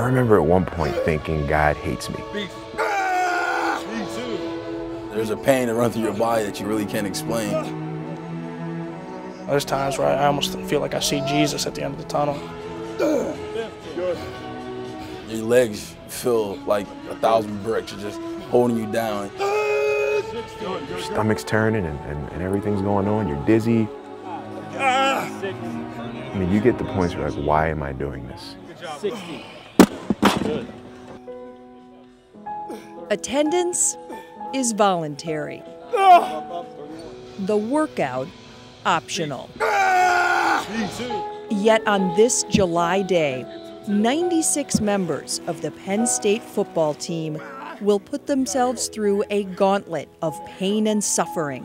remember at one point thinking God hates me. There's a pain that runs through your body that you really can't explain. There's times where I almost feel like I see Jesus at the end of the tunnel. Your legs feel like 1,000 bricks are just holding you down. Your stomach's turning and everything's going on. You're dizzy. I mean, you get the points where you're like, why am I doing this? 60. Good. Attendance is voluntary. The workout, optional. Yet on this July day, 96 members of the Penn State football team will put themselves through a gauntlet of pain and suffering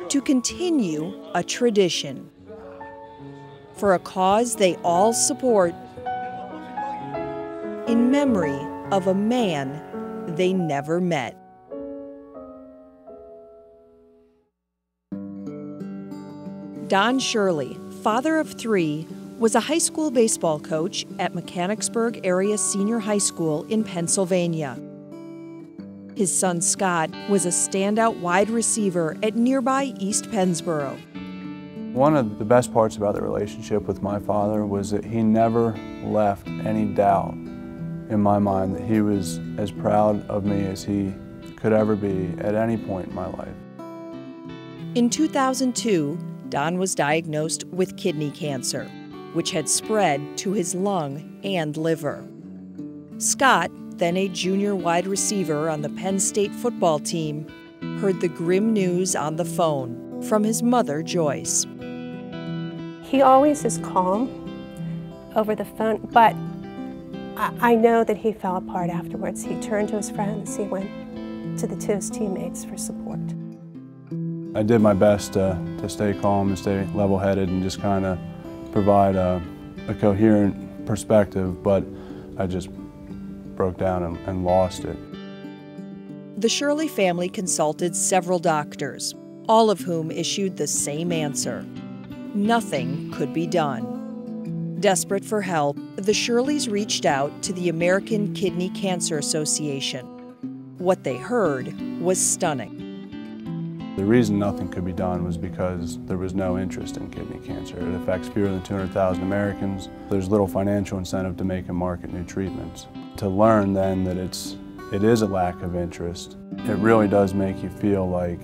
to continue a tradition for a cause they all support in memory of a man they never met. Don Shirley, father of 3, was a high school baseball coach at Mechanicsburg Area Senior High School in Pennsylvania. His son Scott was a standout wide receiver at nearby East Pennsboro. One of the best parts about the relationship with my father was that he never left any doubt in my mind that he was as proud of me as he could ever be at any point in my life. In 2002, Don was diagnosed with kidney cancer, which had spread to his lung and liver. Scott, then a junior wide receiver on the Penn State football team, heard the grim news on the phone from his mother, Joyce. He always is calm over the phone, but I know that he fell apart afterwards. He turned to his friends, he went to his teammates for support. I did my best to stay calm and stay level-headed and just kind of provide a coherent perspective, but I just broke down and lost it. The Shirley family consulted several doctors, all of whom issued the same answer: nothing could be done. Desperate for help, the Shirleys reached out to the American Kidney Cancer Association. What they heard was stunning. The reason nothing could be done was because there was no interest in kidney cancer. It affects fewer than 200,000 Americans. There's little financial incentive to make and market new treatments. To learn then that it is a lack of interest, it really does make you feel like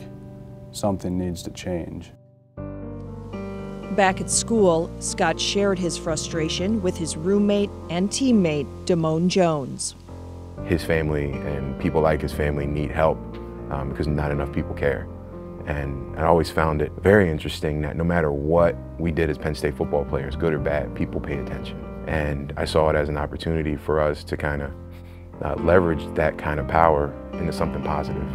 something needs to change. Back at school, Scott shared his frustration with his roommate and teammate, Damone Jones. His family and people like his family need help because not enough people care. And I always found it very interesting that no matter what we did as Penn State football players, good or bad, people pay attention. And I saw it as an opportunity for us to kind of leverage that kind of power into something positive.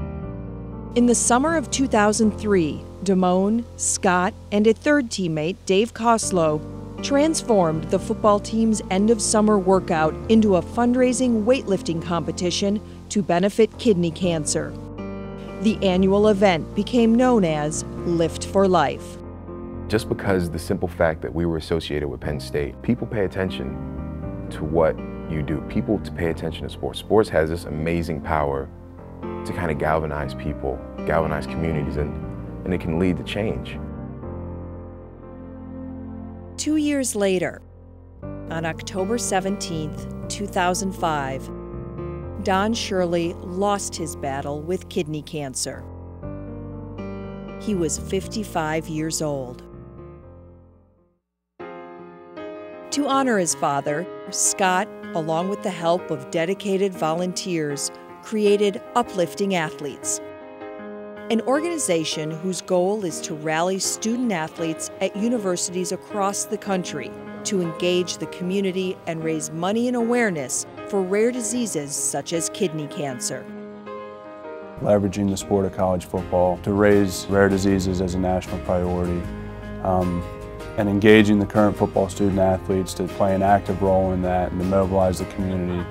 In the summer of 2003, Damone, Scott, and a third teammate, Dave Koslow, transformed the football team's end-of-summer workout into a fundraising weightlifting competition to benefit kidney cancer. The annual event became known as Lift for Life. Just because the simple fact that we were associated with Penn State, people pay attention to what you do. People pay attention to sports. Sports has this amazing power to kind of galvanize people, galvanize communities, and it can lead to change. 2 years later, on October 17th, 2005, Don Shirley lost his battle with kidney cancer. He was 55 years old. To honor his father, Scott, along with the help of dedicated volunteers, created Uplifting Athletes, an organization whose goal is to rally student athletes at universities across the country to engage the community and raise money and awareness for rare diseases such as kidney cancer. Leveraging the sport of college football to raise rare diseases as a national priority, and engaging the current football student athletes to play an active role in that and to mobilize the community.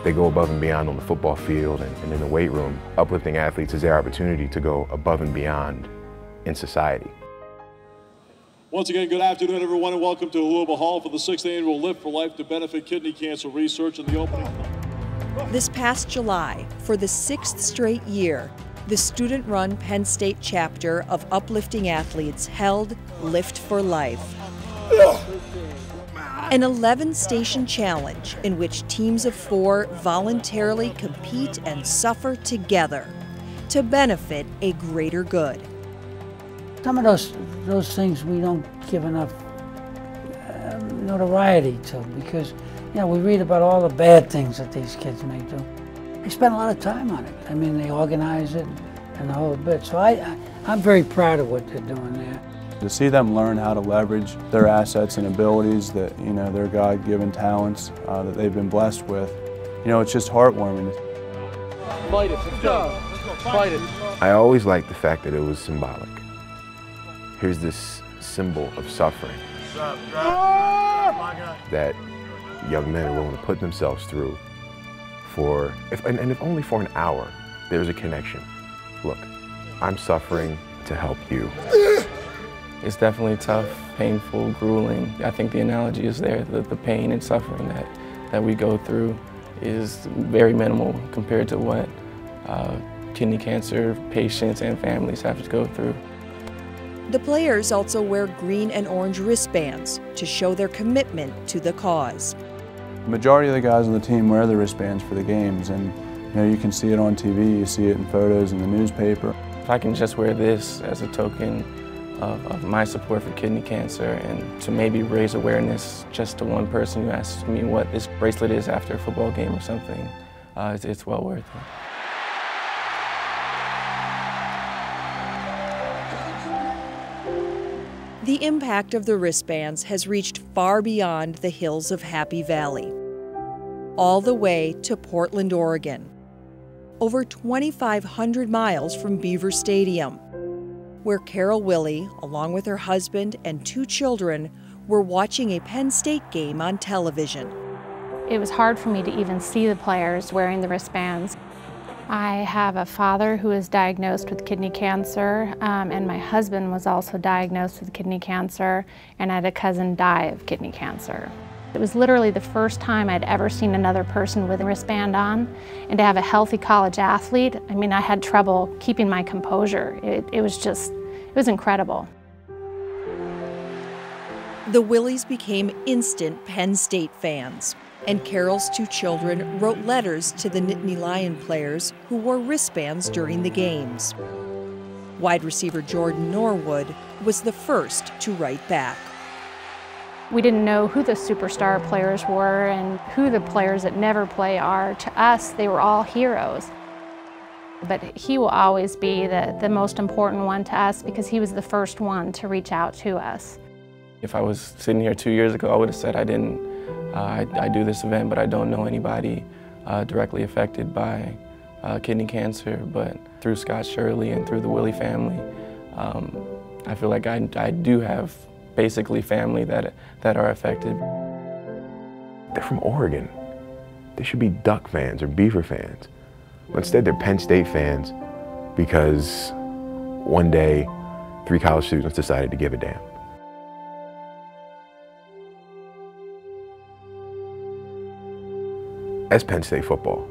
They go above and beyond on the football field and in the weight room. Uplifting Athletes is their opportunity to go above and beyond in society. Once again, good afternoon, everyone, and welcome to Huluba Hall for the 6th annual Lift for Life to benefit kidney cancer research in the opening. This past July, for the 6th straight year, the student-run Penn State chapter of Uplifting Athletes held Lift for Life. An 11-station challenge in which teams of 4 voluntarily compete and suffer together to benefit a greater good. Some of those things we don't give enough notoriety to, because we read about all the bad things that these kids may do. They spend a lot of time on it. I mean, they organize it and the whole bit. So I'm very proud of what they're doing there. To see them learn how to leverage their assets and abilities, that their God-given talents that they've been blessed with, it's just heartwarming. Fight it, let's go. Fight it. I always liked the fact that it was symbolic. Here's this symbol of suffering that young men are willing to put themselves through if only for an hour, there's a connection. Look, I'm suffering to help you. It's definitely tough, painful, grueling. I think the analogy is there, that the pain and suffering that we go through is very minimal compared to what kidney cancer patients and families have to go through. The players also wear green and orange wristbands to show their commitment to the cause. The majority of the guys on the team wear the wristbands for the games, and you can see it on TV, you see it in photos in the newspaper. If I can just wear this as a token of my support for kidney cancer, and to maybe raise awareness just to one person who asks me what this bracelet is after a football game or something, it's well worth it. The impact of the wristbands has reached far beyond the hills of Happy Valley, all the way to Portland, Oregon, over 2,500 miles from Beaver Stadium, where Carol Willie, along with her husband and 2 children, were watching a Penn State game on television. It was hard for me to even see the players wearing the wristbands. I have a father who is diagnosed with kidney cancer, and my husband was also diagnosed with kidney cancer, and I had a cousin die of kidney cancer. It was literally the first time I'd ever seen another person with a wristband on, and to have a healthy college athlete, I mean, I had trouble keeping my composure. It was incredible. The Willies became instant Penn State fans, and Carol's 2 children wrote letters to the Nittany Lion players who wore wristbands during the games. Wide receiver Jordan Norwood was the first to write back. We didn't know who the superstar players were and who the players that never play are. To us, they were all heroes. But he will always be the most important one to us because he was the first one to reach out to us. If I was sitting here 2 years ago, I would have said I do this event, but I don't know anybody directly affected by kidney cancer. But through Scott Shirley and through the Willie family, I feel like I do have basically family that are affected. They're from Oregon. They should be Duck fans or Beaver fans. But instead, they're Penn State fans because one day 3 college students decided to give a damn. That's Penn State football.